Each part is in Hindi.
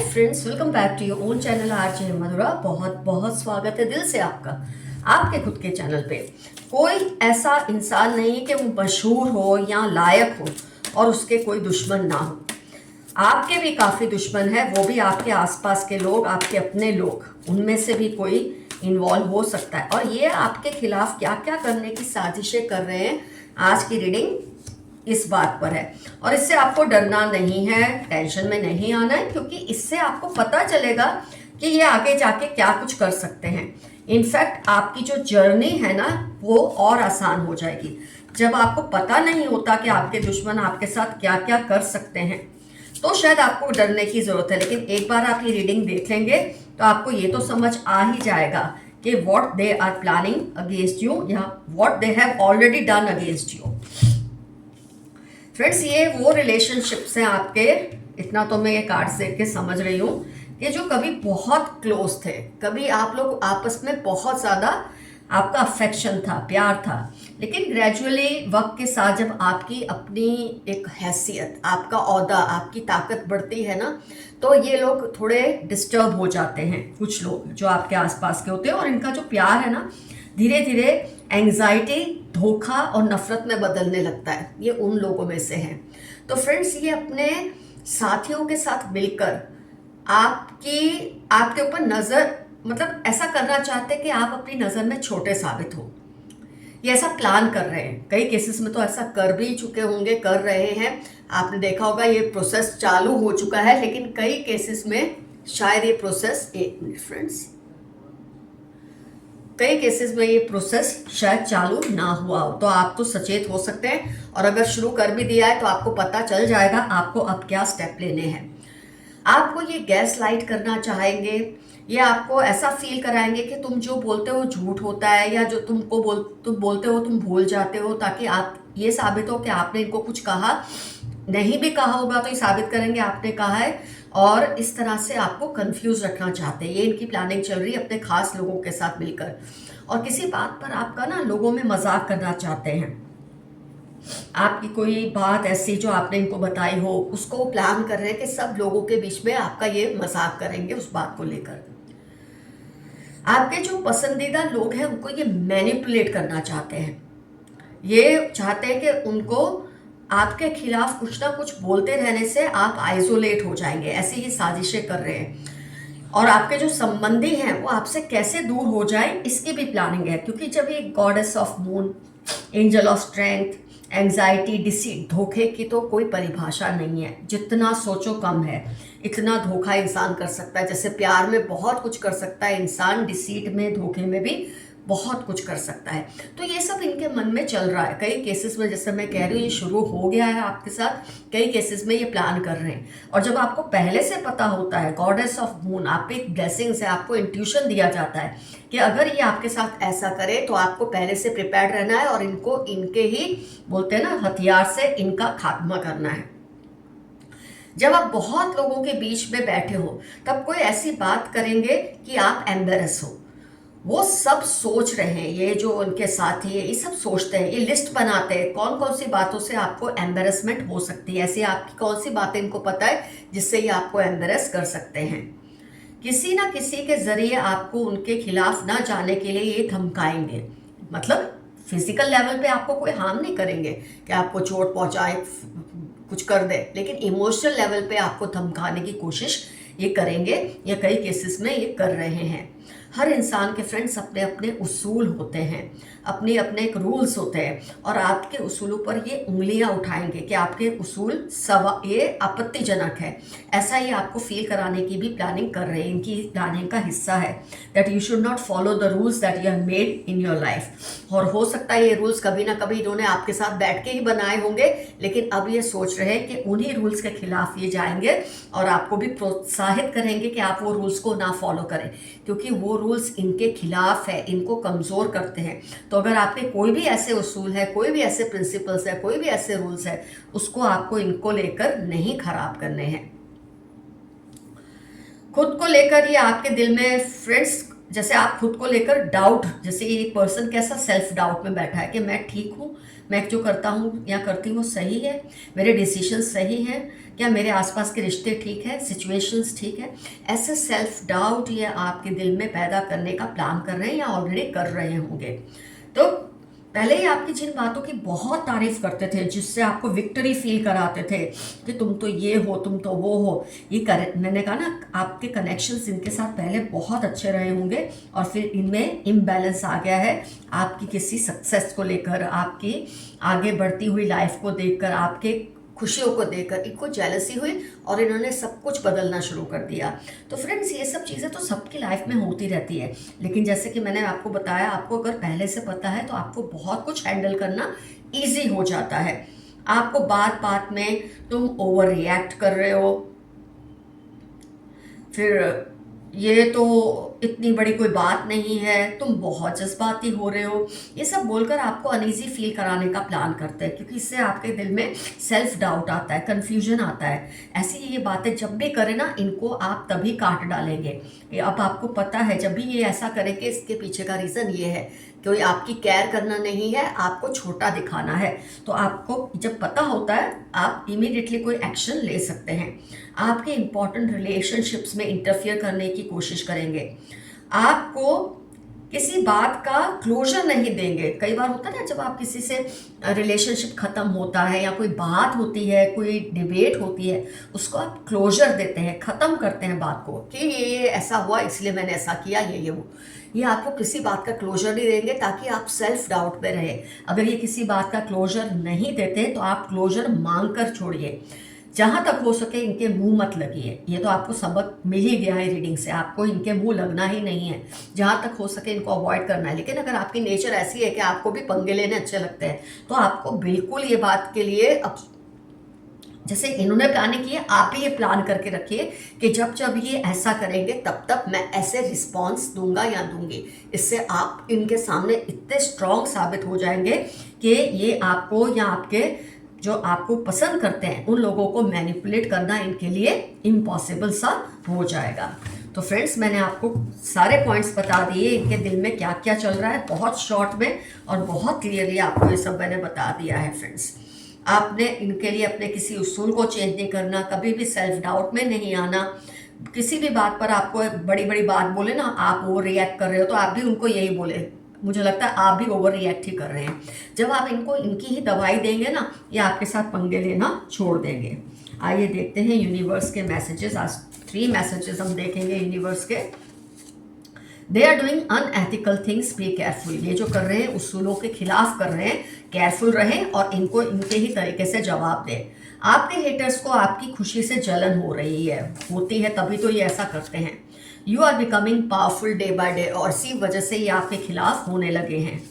Friends, welcome back to your own channel RJ Madhura. बहुत बहुत स्वागत है दिल से आपका आपके खुद के चैनल पे। कोई ऐसा इंसान नहीं है कि वो मशहूर हो या लायक हो और उसके कोई दुश्मन ना हो। आपके भी काफ़ी दुश्मन है, वो भी आपके आसपास के लोग, आपके अपने लोग, उनमें से भी कोई इन्वॉल्व हो सकता है और ये आपके खिलाफ क्या क्या करने की साजिशें कर रहे हैं। आज की रीडिंग इस बात पर है और इससे आपको डरना नहीं है, टेंशन में नहीं आना है, क्योंकि इससे आपको पता चलेगा कि ये आगे जाके क्या कुछ कर सकते हैं। इनफैक्ट आपकी जो जर्नी है ना, वो और आसान हो जाएगी। जब आपको पता नहीं होता कि आपके दुश्मन आपके साथ क्या क्या कर सकते हैं तो शायद आपको डरने की जरूरत है, लेकिन एक बार आप ये रीडिंग देख लेंगे तो आपको ये तो समझ आ ही जाएगा कि what they are planning against you या what they have already done against you. Friends, ये वो रिलेशनशिप्स हैं आपके, इतना तो मैं ये कार्ड देख के समझ रही हूँ कि जो कभी बहुत क्लोज थे, कभी आप लोग आपस में बहुत ज़्यादा आपका अफेक्शन था, प्यार था, लेकिन ग्रेजुअली वक्त के साथ जब आपकी अपनी एक हैसियत, आपका ओहदा, आपकी ताकत बढ़ती है ना, तो ये लोग थोड़े डिस्टर्ब हो जाते हैं। कुछ लोग जो आपके आसपास के होते हैं और इनका जो प्यार है ना, धीरे धीरे एंग्जाइटी, धोखा और नफरत में बदलने लगता है। ये उन लोगों में से है। तो फ्रेंड्स, ये अपने साथियों के साथ मिलकर आपके ऊपर नजर, मतलब ऐसा करना चाहते हैं कि आप अपनी नजर में छोटे साबित हो। ये ऐसा प्लान कर रहे हैं। कई केसेस में तो ऐसा कर भी चुके होंगे, कर रहे हैं। आपने देखा होगा ये प्रोसेस चालू हो चुका है, लेकिन कई केसेस में शायद ये प्रोसेस, एक मिनट फ्रेंड्स, कई केसेस में ये प्रोसेस शायद चालू ना हुआ हो। तो आप तो सचेत हो सकते हैं और अगर शुरू कर भी दिया है तो आपको पता चल जाएगा आपको अब क्या स्टेप लेने हैं। आपको ये गैस लाइट करना चाहेंगे, ये आपको ऐसा फील कराएंगे कि तुम जो बोलते हो झूठ होता है, या जो तुम बोलते हो तुम भूल जाते हो, ताकि आप ये साबित हो कि आपने इनको कुछ कहा। नहीं भी कहा होगा तो ये साबित करेंगे आपने कहा है, और इस तरह से आपको कंफ्यूज रखना चाहते हैं। ये इनकी प्लानिंग चल रही है अपने खास लोगों के साथ मिलकर, और किसी बात पर आपका ना लोगों में मजाक करना चाहते हैं। आपकी कोई बात ऐसी जो आपने इनको बताई हो, उसको प्लान कर रहे हैं कि सब लोगों के बीच में आपका ये मजाक करेंगे उस बात को लेकर। आपके जो पसंदीदा लोग हैं उनको ये मैनिपुलेट करना चाहते हैं। ये चाहते हैं कि उनको आपके खिलाफ कुछ ना कुछ बोलते रहने से आप आइसोलेट हो जाएंगे। ऐसी ही साजिशें कर रहे हैं। और आपके जो संबंधी हैं वो आपसे कैसे दूर हो जाए, इसकी भी प्लानिंग है। क्योंकि जब ये goddess of moon, angel of strength, anxiety, deceit, धोखे की तो कोई परिभाषा नहीं है। जितना सोचो कम है। इतना धोखा इंसान कर सकता है। जैसे प्यार में बहुत कुछ कर सकता है इंसान, डिसीट में, धोखे में भी बहुत कुछ कर सकता है। तो ये सब इनके मन में चल रहा है। कई केसेस में, जैसे मैं कह रही हूँ, ये शुरू हो गया है आपके साथ। कई केसेस में ये प्लान कर रहे हैं। और जब आपको पहले से पता होता है, गॉडेस ऑफ मून आप पे एक ब्लेसिंग है, आपको इंट्यूशन दिया जाता है कि अगर ये आपके साथ ऐसा करे तो आपको पहले से प्रिपेयर्ड रहना है और इनको इनके ही बोलते हैं ना हथियार से इनका खात्मा करना है। जब आप बहुत लोगों के बीच में बैठे हो तब कोई ऐसी बात करेंगे कि आप एम्बेरस हो। वो सब सोच रहे हैं, ये जो उनके साथी है ये सब सोचते हैं, ये लिस्ट बनाते हैं कौन कौन सी बातों से आपको एम्बेरसमेंट हो सकती है। ऐसी आपकी कौन सी बातें इनको पता है जिससे ये आपको एम्बेरस कर सकते हैं। किसी ना किसी के जरिए आपको उनके खिलाफ ना जाने के लिए ये धमकाएंगे। मतलब फिजिकल लेवल पे आपको कोई हार्म नहीं करेंगे कि आपको चोट पहुंचाए, कुछ कर दे, लेकिन इमोशनल लेवल पे आपको धमकाने की कोशिश ये करेंगे, या कई केसेस में ये कर रहे हैं। हर इंसान के फ्रेंड्स अपने अपने उसूल होते हैं, अपने अपने एक रूल्स होते हैं, और आपके उसूलों पर ये उंगलियां उठाएंगे कि आपके उसूल ये आपत्तिजनक है। ऐसा ही आपको फील कराने की भी प्लानिंग कर रहे हैं। इनकी प्लानिंग का हिस्सा है that you should not follow the rules that you have made in your life. और हो सकता है ये रूल्स कभी ना कभी इन्होंने आपके साथ बैठ के ही बनाए होंगे, लेकिन अब ये सोच रहे हैं कि उन्हीं रूल्स के खिलाफ ये जाएंगे और आपको भी प्रोत्साहित करेंगे कि आप वो रूल्स को ना फॉलो करें, क्योंकि वो रूल्स इनके खिलाफ है, इनको कमजोर करते हैं। तो अगर आपके कोई भी ऐसे उसूल है, कोई भी ऐसे प्रिंसिपल्स है, कोई भी ऐसे रूल्स है, उसको आपको इनको लेकर नहीं खराब करने हैं। खुद को लेकर ये आपके दिल में फ्रेंड्स जैसे आप खुद को लेकर डाउट, जैसे एक पर्सन कैसा सेल्फ डाउट में बैठा है कि मैं ठीक हूँ, मैं जो करता हूँ या करती हूँ सही है, मेरे डिसीजन सही हैं, क्या मेरे आसपास के रिश्ते ठीक है, सिचुएशंस ठीक है। ऐसे सेल्फ डाउट ये आपके दिल में पैदा करने का प्लान कर रहे हैं या ऑलरेडी कर रहे होंगे। तो पहले ही आपकी जिन बातों की बहुत तारीफ करते थे, जिससे आपको विक्ट्री फील कराते थे कि तुम तो ये हो, तुम तो वो हो, ये कर, मैंने कहा ना, आपके कनेक्शंस इनके साथ पहले बहुत अच्छे रहे होंगे और फिर इनमें इम्बैलेंस आ गया है आपकी किसी सक्सेस को लेकर, आपकी आगे बढ़ती हुई लाइफ को देखकर, आपके खुशियों को देखकर इनको जेलसी हुई और इन्होंने सब कुछ बदलना शुरू कर दिया। तो फ्रेंड्स, ये सब चीज़ें तो सबकी लाइफ में होती रहती है, लेकिन जैसे कि मैंने आपको बताया, आपको अगर पहले से पता है तो आपको बहुत कुछ हैंडल करना ईजी हो जाता है। आपको बात बात में तुम ओवर रिएक्ट कर रहे हो, फिर ये तो इतनी बड़ी कोई बात नहीं है, तुम बहुत जज्बाती हो रहे हो, ये सब बोलकर आपको अनईजी फील कराने का प्लान करते हैं, क्योंकि इससे आपके दिल में सेल्फ डाउट आता है, कंफ्यूजन आता है। ऐसी ये बातें जब भी करें ना, इनको आप तभी काट डालेंगे। अब आपको पता है जब भी ये ऐसा करेंगे, इसके पीछे का रीज़न ये है, कोई आपकी केयर करना नहीं है, आपको छोटा दिखाना है। तो आपको जब पता होता है, आप इमीडिएटली कोई एक्शन ले सकते हैं। आपके इंपॉर्टेंट रिलेशनशिप्स में इंटरफियर करने की कोशिश करेंगे, आपको किसी बात का क्लोजर नहीं देंगे। कई बार होता है ना, जब आप किसी से रिलेशनशिप ख़त्म होता है या कोई बात होती है, कोई डिबेट होती है, उसको आप क्लोजर देते हैं, ख़त्म करते हैं बात को कि ये ऐसा हुआ इसलिए मैंने ऐसा किया, ये वो। ये आपको किसी बात का क्लोजर नहीं देंगे ताकि आप सेल्फ डाउट में रहे। अगर ये किसी बात का क्लोजर नहीं देते तो आप क्लोजर मांग कर छोड़िए। जहाँ तक हो सके इनके मुंह मत लगिए। ये तो आपको सबक मिल ही गया है रीडिंग से, आपको इनके मुंह लगना ही नहीं है। जहाँ तक हो सके इनको अवॉइड करना है। लेकिन अगर आपकी नेचर ऐसी है कि आपको भी पंगे लेने अच्छे लगते हैं, तो आपको बिल्कुल ये बात के लिए, अब जैसे इन्होंने प्लानिंग की है, आप भी ये प्लान करके रखिए कि जब जब ये ऐसा करेंगे तब तक मैं ऐसे रिस्पॉन्स दूंगा या दूंगी। इससे आप इनके सामने इतने स्ट्रांग साबित हो जाएंगे कि ये आपको या आपके जो आपको पसंद करते हैं उन लोगों को मैनिपुलेट करना इनके लिए इम्पॉसिबल सा हो जाएगा। तो फ्रेंड्स, मैंने आपको सारे पॉइंट्स बता दिए, इनके दिल में क्या क्या चल रहा है, बहुत शॉर्ट में और बहुत क्लियरली आपको ये सब मैंने बता दिया है। फ्रेंड्स, आपने इनके लिए अपने किसी उसूल को चेंज नहीं करना, कभी भी सेल्फ डाउट में नहीं आना। किसी भी बात पर आपको बड़ी बड़ी बात बोले ना, आप ओवर रिएक्ट कर रहे हो, तो आप भी उनको यही बोले, मुझे लगता है आप भी ओवर रिएक्ट ही कर रहे हैं। जब आप इनको इनकी ही दवाई देंगे ना, ये आपके साथ पंगे लेना छोड़ देंगे। आइए देखते हैं यूनिवर्स के मैसेजेस। आज 3 मैसेजेस हम देखेंगे यूनिवर्स के। They are doing unethical things, be careful. ये जो कर रहे हैं उसूलों के खिलाफ कर रहे हैं, केयरफुल रहें और इनको इनके ही तरीके से जवाब दें। आपके हेटर्स को आपकी खुशी से जलन हो रही है, होती है तभी तो ये ऐसा करते हैं। You are becoming powerful day by day, और इसी वजह से ये आपके खिलाफ होने लगे हैं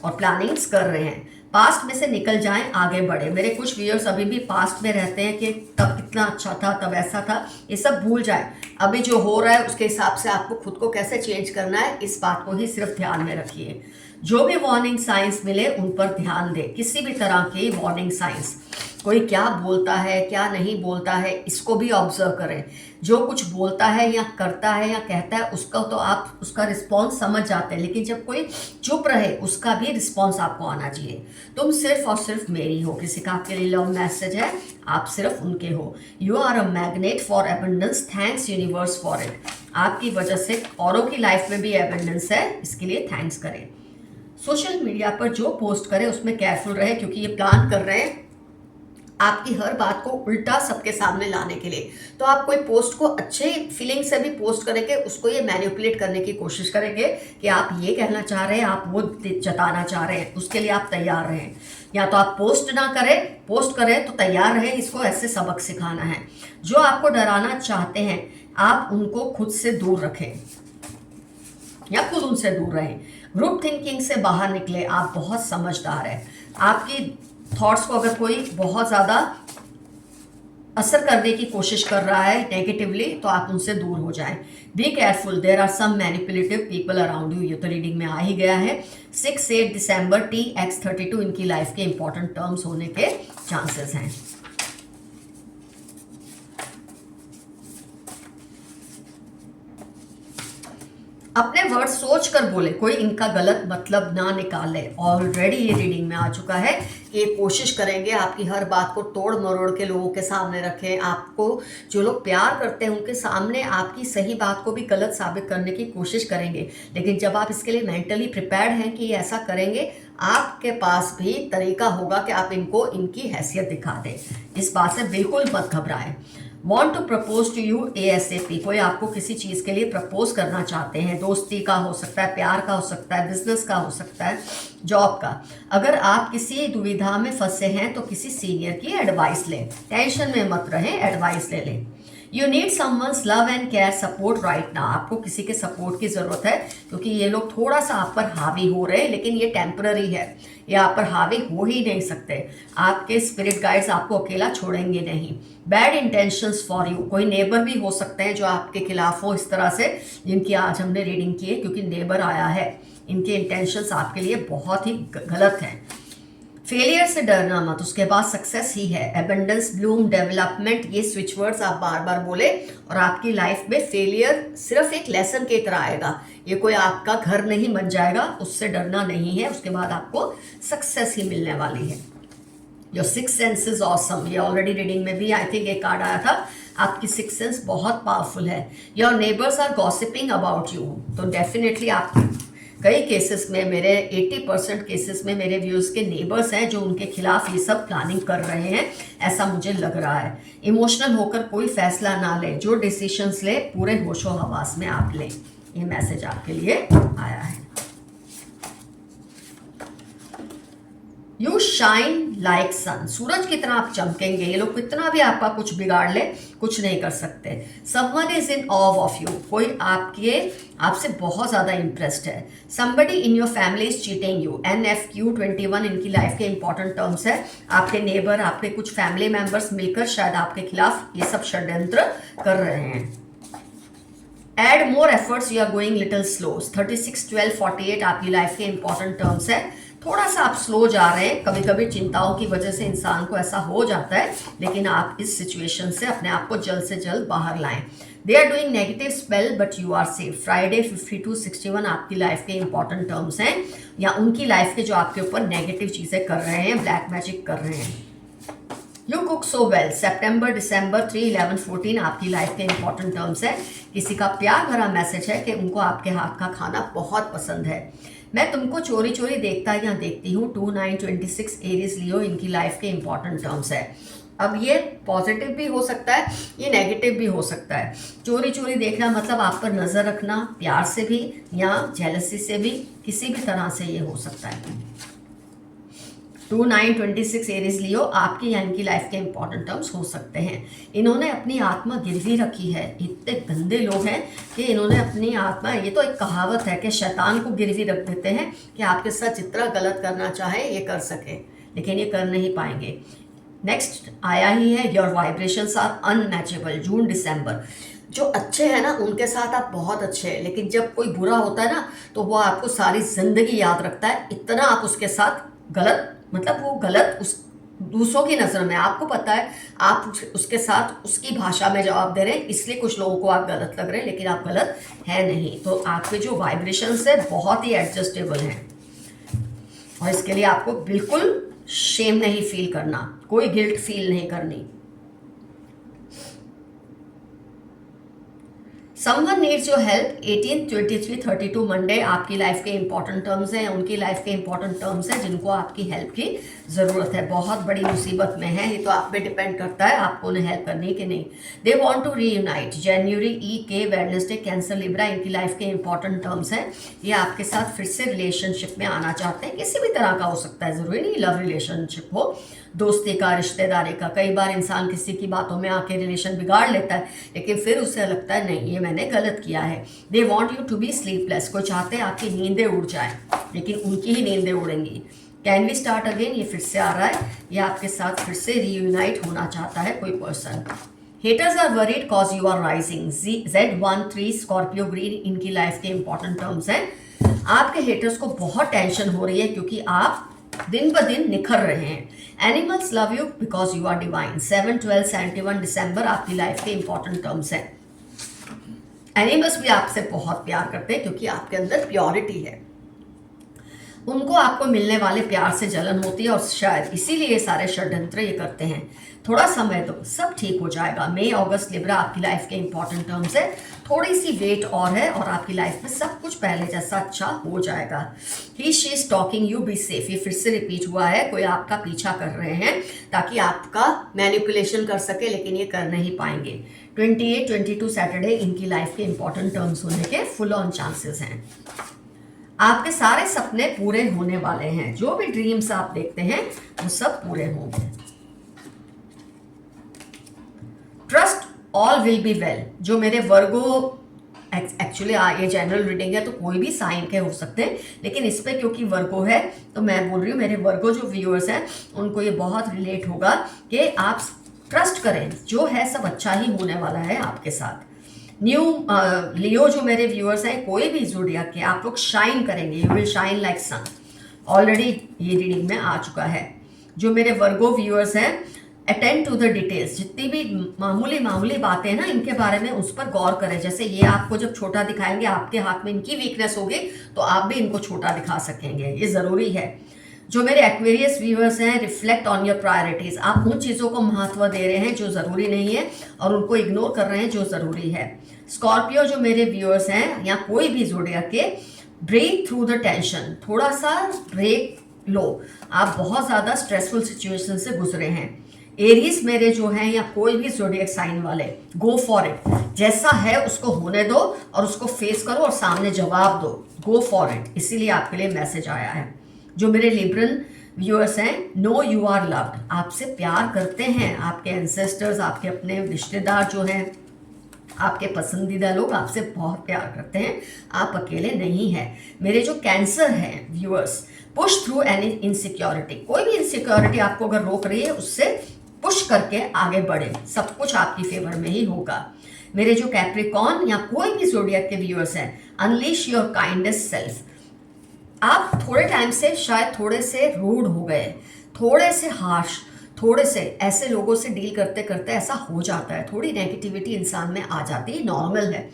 और प्लानिंग्स कर रहे हैं। पास्ट में से निकल जाएं, आगे बढ़े। मेरे कुछ व्यूअर्स अभी भी पास्ट में रहते हैं कि तब कितना अच्छा था, तब ऐसा था, ये सब भूल जाएं। अभी जो हो रहा है उसके हिसाब से आपको खुद को कैसे चेंज करना है, इस बात को ही सिर्फ ध्यान में रखिए। जो भी वार्निंग साइंस मिले उन पर ध्यान दें। किसी भी तरह की वार्निंग साइंस, कोई क्या बोलता है क्या नहीं बोलता है, इसको भी ऑब्जर्व करें। जो कुछ बोलता है या करता है या कहता है उसका तो आप उसका रिस्पॉन्स समझ जाते हैं, लेकिन जब कोई चुप रहे उसका भी रिस्पॉन्स आपको आना चाहिए। तुम सिर्फ और सिर्फ मेरी हो। किसी का आपके लिए लव मैसेज है, आप सिर्फ उनके हो। You are a magnet for abundance, thanks universe for it. आपकी वजह से औरों की लाइफ में भी एबंडेंस है, इसके लिए थैंक्स करें। सोशल मीडिया पर जो पोस्ट करें उसमें केयरफुल रहे, क्योंकि ये प्लान कर रहे हैं आपकी हर बात को उल्टा सबके सामने लाने के लिए। तो आप कोई पोस्ट को अच्छे फीलिंग से भी पोस्ट करेंगे, उसको ये मैनिपुलेट करने की कोशिश करेंगे कि आप ये कहना चाह रहे हैं, आप वो जताना चाह रहे हैं, उसके लिए आप तैयार रहें। या तो आप पोस्ट ना करें, पोस्ट करें तो तैयार रहें, इसको ऐसे सबक सिखाना है। जो आपको डराना चाहते हैं आप उनको खुद से दूर रखें या खुद उनसे दूर रहें। ग्रुप थिंकिंग से बाहर निकले, आप बहुत समझदार हैं। आपकी थॉट्स को अगर कोई बहुत ज़्यादा असर करने की कोशिश कर रहा है नेगेटिवली, तो आप उनसे दूर हो जाएं। Be careful, there are some manipulative people around you. ये तो रीडिंग में आ ही गया है। 6-8 दिसंबर TX32 इनकी लाइफ के इंपॉर्टेंट टर्म्स होने के चांसेस हैं। अपने वर्ड सोच कर बोले, कोई इनका गलत मतलब ना निकाले। ऑलरेडी ये रीडिंग में आ चुका है। ये कोशिश करेंगे आपकी हर बात को तोड़ मरोड़ के लोगों के सामने रखें। आपको जो लोग प्यार करते हैं उनके सामने आपकी सही बात को भी गलत साबित करने की कोशिश करेंगे, लेकिन जब आप इसके लिए मेंटली प्रिपेयर्ड हैं कि ऐसा करेंगे, आपके पास भी तरीका होगा कि आप इनको इनकी हैसियत दिखा दें। इस बात से बिल्कुल मत घबराएं। Want to propose to you ASAP, कोई आपको किसी चीज़ के लिए प्रपोज करना चाहते हैं। दोस्ती का हो सकता है, प्यार का हो सकता है, बिजनेस का हो सकता है, जॉब का। अगर आप किसी दुविधा में फंसे हैं तो किसी सीनियर की एडवाइस लें। टेंशन में मत रहें, एडवाइस ले लें। You need someone's love and care support right now, आपको किसी के सपोर्ट की ज़रूरत है, क्योंकि ये लोग थोड़ा सा आप पर हावी हो रहे हैं, लेकिन ये टेम्पररी है। ये आप पर हावी हो ही नहीं सकते। आपके स्पिरिट गाइड्स आपको अकेला छोड़ेंगे नहीं। बैड इंटेंशंस फॉर यू, कोई नेबर भी हो सकते हैं जो आपके खिलाफ हो इस तरह से, जिनकी आज हमने रीडिंग की है, क्योंकि नेबर आया है। इनके इंटेंशंस आपके लिए बहुत ही गलत हैं। फेलियर से डरना मत, उसके बाद सक्सेस ही है। एबंडेंस, ब्लूम, डेवलपमेंट, ये स्विच वर्ड्स आप बार बार बोले और आपकी लाइफ में फेलियर सिर्फ एक लेसन की तरह आएगा। ये कोई आपका घर नहीं बन जाएगा, उससे डरना नहीं है। उसके बाद आपको सक्सेस ही मिलने वाली है। Your six sense is awesome, ये ऑलरेडी रीडिंग में भी आई थिंक एक कार्ड आया था। आपकी सिक्स सेंस बहुत पावरफुल है। Your neighbours are gossiping about you, तो डेफिनेटली आप कई केसेस में, मेरे 80% केसेस में मेरे व्यूज के नेबर्स हैं जो उनके खिलाफ ये सब प्लानिंग कर रहे हैं, ऐसा मुझे लग रहा है। इमोशनल होकर कोई फैसला ना ले, जो डिसीशंस ले पूरे होशो हवास में आप लें। ये मैसेज आपके लिए आया है। यू शाइन लाइक सन, सूरज की तरह आप चमकेंगे। ये लोग कितना भी आपका कुछ बिगाड़ ले, कुछ नहीं कर सकते। Someone is in of of you, कोई आपसे बहुत ज़्यादा इंटरेस्ट है। Somebody in your family is cheating you. NFQ21 इनकी लाइफ के इंपॉर्टेंट टर्म्स है। आपके नेबर, आपके कुछ फैमिली मेंबर्स मिलकर शायद आपके खिलाफ ये सब षड्यंत्र कर रहे हैं। Add more efforts, you are going little slow. 36, 12, 48 आपकी लाइफ के इंपॉर्टेंट टर्म्स है। थोड़ा सा आप स्लो जा रहे हैं, कभी कभी चिंताओं की वजह से इंसान को ऐसा हो जाता है, लेकिन आप इस सिचुएशन से अपने आप को जल्द से जल्द बाहर लाएं। They are doing negative spell but you are safe. Friday 52, 61 आपकी लाइफ के इंपॉर्टेंट टर्म्स हैं, या उनकी लाइफ के जो आपके ऊपर नेगेटिव चीज़ें कर रहे हैं, ब्लैक मैजिक कर रहे हैं। You cook so well. सितंबर, दिसंबर 3, 11, 14 आपकी लाइफ के इंपॉर्टेंट टर्म्स है। किसी का प्यार भरा मैसेज है कि उनको आपके हाथ का खाना बहुत पसंद है। मैं तुमको चोरी चोरी देखता या देखती हूँ। 2, 9, 26 एरीज लियो इनकी लाइफ के इंपॉर्टेंट टर्म्स है। अब ये पॉजिटिव भी हो सकता है, ये नेगेटिव भी हो सकता है। चोरी चोरी देखना मतलब आप पर नज़र रखना, प्यार से भी या जेलसी से भी, किसी भी तरह से ये हो सकता है। 2, 9, 26 एरीज लियो आपकी या इनकी लाइफ के इंपॉर्टेंट टर्म्स हो सकते हैं। इन्होंने अपनी आत्मा गिरवी रखी है। इतने गंदे लोग हैं कि इन्होंने अपनी आत्मा, ये तो एक कहावत है कि शैतान को गिरवी रख देते हैं कि आपके साथ जितना गलत करना चाहे ये कर सके, लेकिन ये कर नहीं पाएंगे। नेक्स्ट आया ही है, योर वाइब्रेशंस आर अनमैचेबल। जून, दिसंबर जो अच्छे हैं ना उनके साथ आप बहुत अच्छे हैं, लेकिन जब कोई बुरा होता है ना तो वो आपको सारी जिंदगी याद रखता है। इतना आप उसके साथ गलत, मतलब वो गलत उस दूसरों की नज़र में, आपको पता है आप उसके साथ उसकी भाषा में जवाब दे रहे हैं, इसलिए कुछ लोगों को आप गलत लग रहे हैं, लेकिन आप गलत है नहीं। तो आपके जो वाइब्रेशंस है बहुत ही एडजस्टेबल हैं, और इसके लिए आपको बिल्कुल शेम नहीं फील करना, कोई गिल्ट फील नहीं करनी। Someone needs your help. 18, 23, 32 Monday आपकी लाइफ के इंपॉर्टेंट टर्म्स हैं, उनकी लाइफ के इंपॉर्टेंट टर्म्स हैं जिनको आपकी हेल्प की ज़रूरत है। बहुत बड़ी मुसीबत में है, ये तो आप पे डिपेंड करता है आपको उन्हें हेल्प करनी कि नहीं। They want to reunite. January, EK, Wednesday, Cancer, Libra इनकी लाइफ के इंपॉर्टेंट टर्म्स हैं। ये आपके साथ फिर से रिलेशनशिप में आना चाहते हैं, किसी भी तरह का हो सकता है, ज़रूरी नहीं लव रिलेशनशिप हो, दोस्ती का, रिश्तेदारी का। कई बार इंसान किसी की बातों में आके रिलेशन बिगाड़ लेता है, लेकिन फिर उसे लगता है नहीं ये मैंने गलत किया है। They want you to be sleepless. कोई चाहते हैं आपकी नींदें उड़ जाए, लेकिन उनकी ही नींदें उड़ेंगी। कैन वी स्टार्ट अगेन, ये फिर से आ रहा है, ये आपके साथ फिर से रीयूनाइट होना चाहता है कोई person. Haters are worried cause you are rising. Z13 Scorpio green इनकी लाइफ के इंपॉर्टेंट टर्म्स हैं। आपके हेटर्स को बहुत टेंशन हो रही है क्योंकि आप दिन ब दिन निखर रहे हैं। Animals love you because you are divine. 7, 12, 71 December आपकी लाइफ के इंपॉर्टेंट टर्म्स हैं। एनिमल्स भी आपसे बहुत प्यार करते हैं क्योंकि आपके अंदर प्योरिटी है। उनको आपको मिलने वाले प्यार से जलन होती है और शायद इसीलिए ये सारे षड्यंत्र ये करते हैं। थोड़ा समय दो, सब ठीक हो जाएगा। मई अगस्त लिब्रा आपकी लाइफ के इंपॉर्टेंट टर्म्स है। थोड़ी सी वेट और है और आपकी लाइफ में सब कुछ पहले जैसा अच्छा हो जाएगा। He she is talking, you be safe. ये फिर से रिपीट हुआ है, कोई आपका पीछा कर रहे हैं ताकि आपका मैनिपुलेशन कर सके, लेकिन ये कर नहीं पाएंगे। 28, 22 सैटरडे इनकी लाइफ के इंपॉर्टेंट टर्म्स होने के फुल ऑन चांसेस हैं। आपके सारे सपने पूरे होने वाले हैं। जो भी ड्रीम्स आप देखते हैं वो सब पूरे होंगे। Trust all will be well. जो मेरे वर्गो, एक्चुअली ये जनरल रीडिंग है तो कोई भी साइन के हो सकते हैं, लेकिन इस पे क्योंकि वर्गो है तो मैं बोल रही हूँ मेरे वर्गो जो व्यूअर्स हैं उनको ये बहुत रिलेट होगा कि आप ट्रस्ट करें, जो है सब अच्छा ही होने वाला है आपके साथ। न्यू लियो जो मेरे व्यूअर्स हैं, कोई भी ज़ोडिएक के, आप लोग शाइन करेंगे। You will shine like sun. Already ये रीडिंग में आ चुका है। जो मेरे वर्गो व्यूअर्स हैं, अटेंड टू द डिटेल्स। जितनी भी मामूली बातें हैं ना, इनके बारे में उस पर गौर करें। जैसे ये आपको जब छोटा दिखाएंगे, आपके हाथ में इनकी वीकनेस होगी तो आप भी इनको छोटा दिखा सकेंगे, ये ज़रूरी है। जो मेरे एक्वेरियस व्यूअर्स हैं, रिफ्लेक्ट ऑन योर प्रायोरिटीज़। आप उन चीज़ों को महत्व दे रहे हैं जो ज़रूरी नहीं है और उनको इग्नोर कर रहे हैं जो ज़रूरी है। स्कॉर्पियो जो मेरे व्यूअर्स हैं या कोई भी ज़ोडिएक के, ब्रेक थ्रू द टेंशन। थोड़ा सा ब्रेक लो, आप बहुत ज़्यादा स्ट्रेसफुल सिचुएशन से गुजरे हैं। एरीज मेरे जो हैं या कोई भी ज़ोडिएक साइन वाले, गो फॉर इट। जैसा है उसको होने दो और उसको फेस करो और सामने जवाब दो। गो फॉर इट, इसीलिए आपके लिए मैसेज आया है। जो मेरे लिब्रन व्यूअर्स हैं, नो यू आर लव्ड। आपसे प्यार करते हैं आपके एंसेस्टर्स, आपके अपने रिश्तेदार जो हैं, आपके पसंदीदा लोग आपसे बहुत प्यार करते हैं। आप अकेले नहीं हैं। मेरे जो कैंसर हैं viewers, push through any insecurity. कोई भी इनसिक्योरिटी आपको अगर रोक रही है, उससे पुश करके आगे बढ़े, सब कुछ आपकी फेवर में ही होगा। मेरे जो कैप्रिकॉर्न या कोई भी ज़ोडिएक के व्यूअर्स हैं, अनलीश योर काइंडेस्ट सेल्फ। आप थोड़े टाइम से शायद थोड़े से रूड हो गए, थोड़े से हार्श, थोड़े से ऐसे लोगों से डील करते करते ऐसा हो जाता है, थोड़ी नेगेटिविटी इंसान में आ जाती है, नॉर्मल है।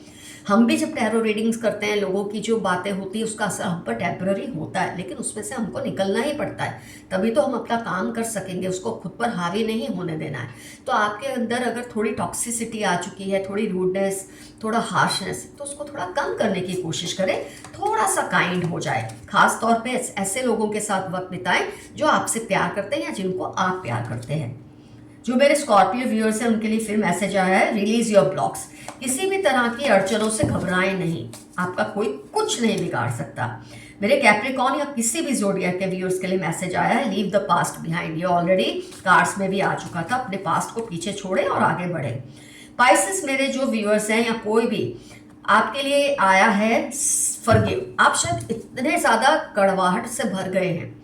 हम भी जब टैरो रीडिंग्स करते हैं, लोगों की जो बातें होती है उसका असर हम पर टेम्पररी होता है, लेकिन उसमें से हमको निकलना ही पड़ता है, तभी तो हम अपना काम कर सकेंगे। उसको खुद पर हावी नहीं होने देना है। तो आपके अंदर अगर थोड़ी टॉक्सिसिटी आ चुकी है, थोड़ी रूडनेस, थोड़ा हार्शनेस, तो उसको थोड़ा कम करने की कोशिश करें, थोड़ा सा काइंड हो जाए। खास तौर पे ऐसे लोगों के साथ वक्त बिताएं जो आपसे प्यार करते हैं या जिनको आप प्यार करते हैं। जो मेरे स्कॉर्पियो व्यूअर्स हैं उनके लिए फिर मैसेज आया है, रिलीज योर ब्लॉक्स। किसी भी तरह की अड़चनों से घबराएं नहीं, आपका कोई कुछ नहीं बिगाड़ सकता। मेरे कैप्रिकॉर्न या किसी भी ज़ोडिएक के व्यूअर्स के लिए मैसेज आया है, लीव द पास्ट बिहाइंड। ये ऑलरेडी कार्ड्स में भी आ चुका था। अपने पास्ट को पीछे छोड़े और आगे बढ़े। पाइसेस मेरे जो व्यूअर्स हैं या कोई भी, आपके लिए आया है फॉरगिव। आप शायद इतने ज़्यादा कड़वाहट से भर गए हैं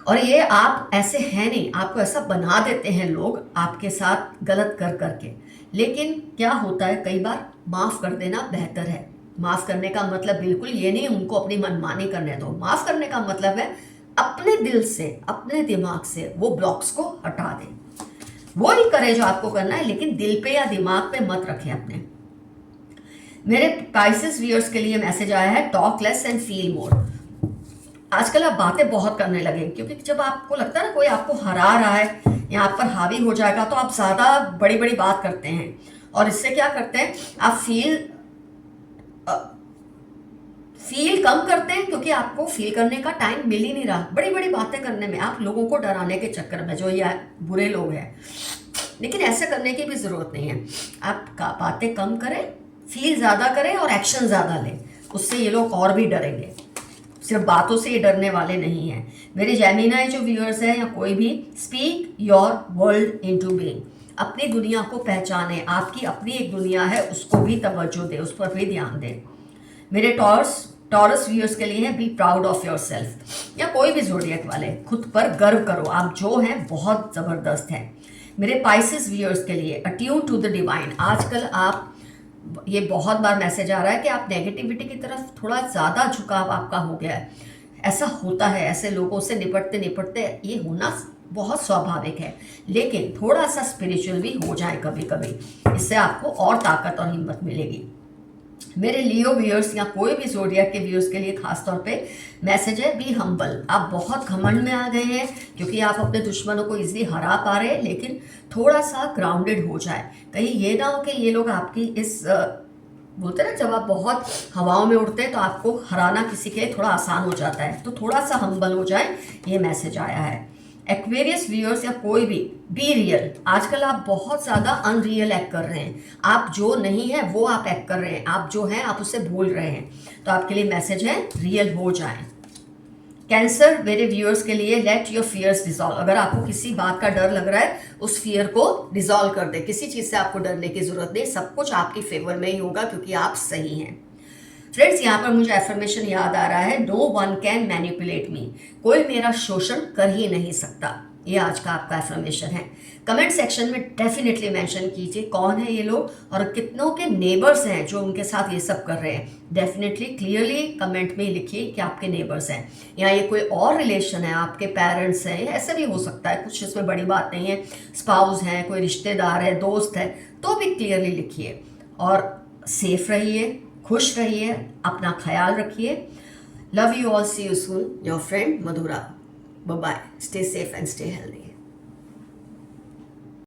और ये आप ऐसे हैं नहीं, आपको ऐसा बना देते हैं लोग आपके साथ गलत कर करके। लेकिन क्या होता है, कई बार माफ़ कर देना बेहतर है। माफ़ करने का मतलब बिल्कुल ये नहीं उनको अपनी मनमानी करने दो। माफ़ करने का मतलब है अपने दिल से, अपने दिमाग से वो ब्लॉक्स को हटा दें। वो ही करें जो आपको करना है, लेकिन दिल पे या दिमाग पे मत रखें अपने। मेरे पाइसेस व्यूअर्स के लिए मैसेज आया है, talk less and feel more. आजकल आप बातें बहुत करने लगे, क्योंकि जब आपको लगता है ना कोई आपको हरा रहा है या आप पर हावी हो जाएगा, तो आप ज़्यादा बड़ी बड़ी बात करते हैं और इससे क्या करते हैं, आप फील कम करते हैं, क्योंकि आपको फील करने का टाइम मिल ही नहीं रहा बड़ी बड़ी बातें करने में। आप लोगों को डराने के चक्कर में, जो ये बुरे लोग हैं, लेकिन ऐसे करने की भी ज़रूरत नहीं है। आप बातें कम करें, फील ज़्यादा करें और एक्शन ज़्यादा लें, उससे ये लोग और भी डरेंगे। सिर्फ बातों से ये डरने वाले नहीं हैं। मेरे जेमिनाई जो व्यूअर्स हैं या कोई भी, speak your world into being. अपनी दुनिया को पहचाने, आपकी अपनी एक दुनिया है, उसको भी तवज्जो दे, उस पर भी ध्यान दें। मेरे टॉरस व्यूअर्स के लिए है, be proud of your self. या कोई भी ज़ोडिएक वाले, खुद पर गर्व करो, आप जो हैं बहुत ज़बरदस्त हैं। मेरे पाइसेस व्यूअर्स के लिए, अट्यून टू द डिवाइन। आजकल आप, ये बहुत बार मैसेज आ रहा है कि आप नेगेटिविटी की तरफ थोड़ा ज़्यादा झुकाव आपका हो गया है। ऐसा होता है, ऐसे लोगों से निपटते निपटते ये होना बहुत स्वाभाविक है, लेकिन थोड़ा सा स्पिरिचुअल भी हो जाए कभी कभी, इससे आपको और ताकत और हिम्मत मिलेगी। मेरे लियो व्यूअर्स या कोई भी ज़ोडिएक के व्यूअर्स के लिए खास तौर पे मैसेज है, बी हम्बल। आप बहुत घमंड में आ गए हैं क्योंकि आप अपने दुश्मनों को इजीली हरा पा रहे हैं, लेकिन थोड़ा सा ग्राउंडेड हो जाए। कहीं ये ना हो कि ये लोग आपकी इस बोलते हैं ना, जब आप बहुत हवाओं में उड़ते हैं तो आपको हराना किसी के लिए थोड़ा आसान हो जाता है, तो थोड़ा सा हम्बल हो जाए, ये मैसेज आया है। एक्वेरियस व्यूअर्स या कोई भी, बी रियल। आजकल आप बहुत ज़्यादा अनरियल एक्ट कर रहे हैं, आप जो नहीं है वो आप एक्ट कर रहे हैं, आप जो हैं आप उसे भूल रहे हैं, तो आपके लिए मैसेज है रियल हो जाए। कैंसर, मेरे व्यूअर्स के लिए, लेट योर फियर्स डिजॉल्व। अगर आपको किसी बात का डर लग रहा है, उस फियर को डिजॉल्व कर दे। किसी चीज़ से आपको डरने की जरूरत नहीं, सब कुछ आपकी फेवर में ही होगा क्योंकि आप सही हैं। फ्रेंड्स, यहाँ पर मुझे एफर्मेशन याद आ रहा है, नो वन कैन मैनिपुलेट मी। कोई मेरा शोषण कर ही नहीं सकता। ये आज का आपका एफर्मेशन है। कमेंट सेक्शन में डेफिनेटली मेंशन कीजिए कौन है ये लोग और कितनों के नेबर्स हैं जो उनके साथ ये सब कर रहे हैं। डेफिनेटली क्लियरली कमेंट में लिखिए कि आपके नेबर्स हैं या ये कोई और रिलेशन है, आपके पेरेंट्स हैं, ऐसे भी हो सकता है, कुछ इसमें बड़ी बात नहीं है। स्पाउस हैं, कोई रिश्तेदार है, दोस्त है, तो भी क्लियरली लिखिए। और सेफ रहिए, खुश रहिए, अपना ख्याल रखिए। Love you all, see you soon, your friend Madhura. Bye bye, stay safe and stay healthy.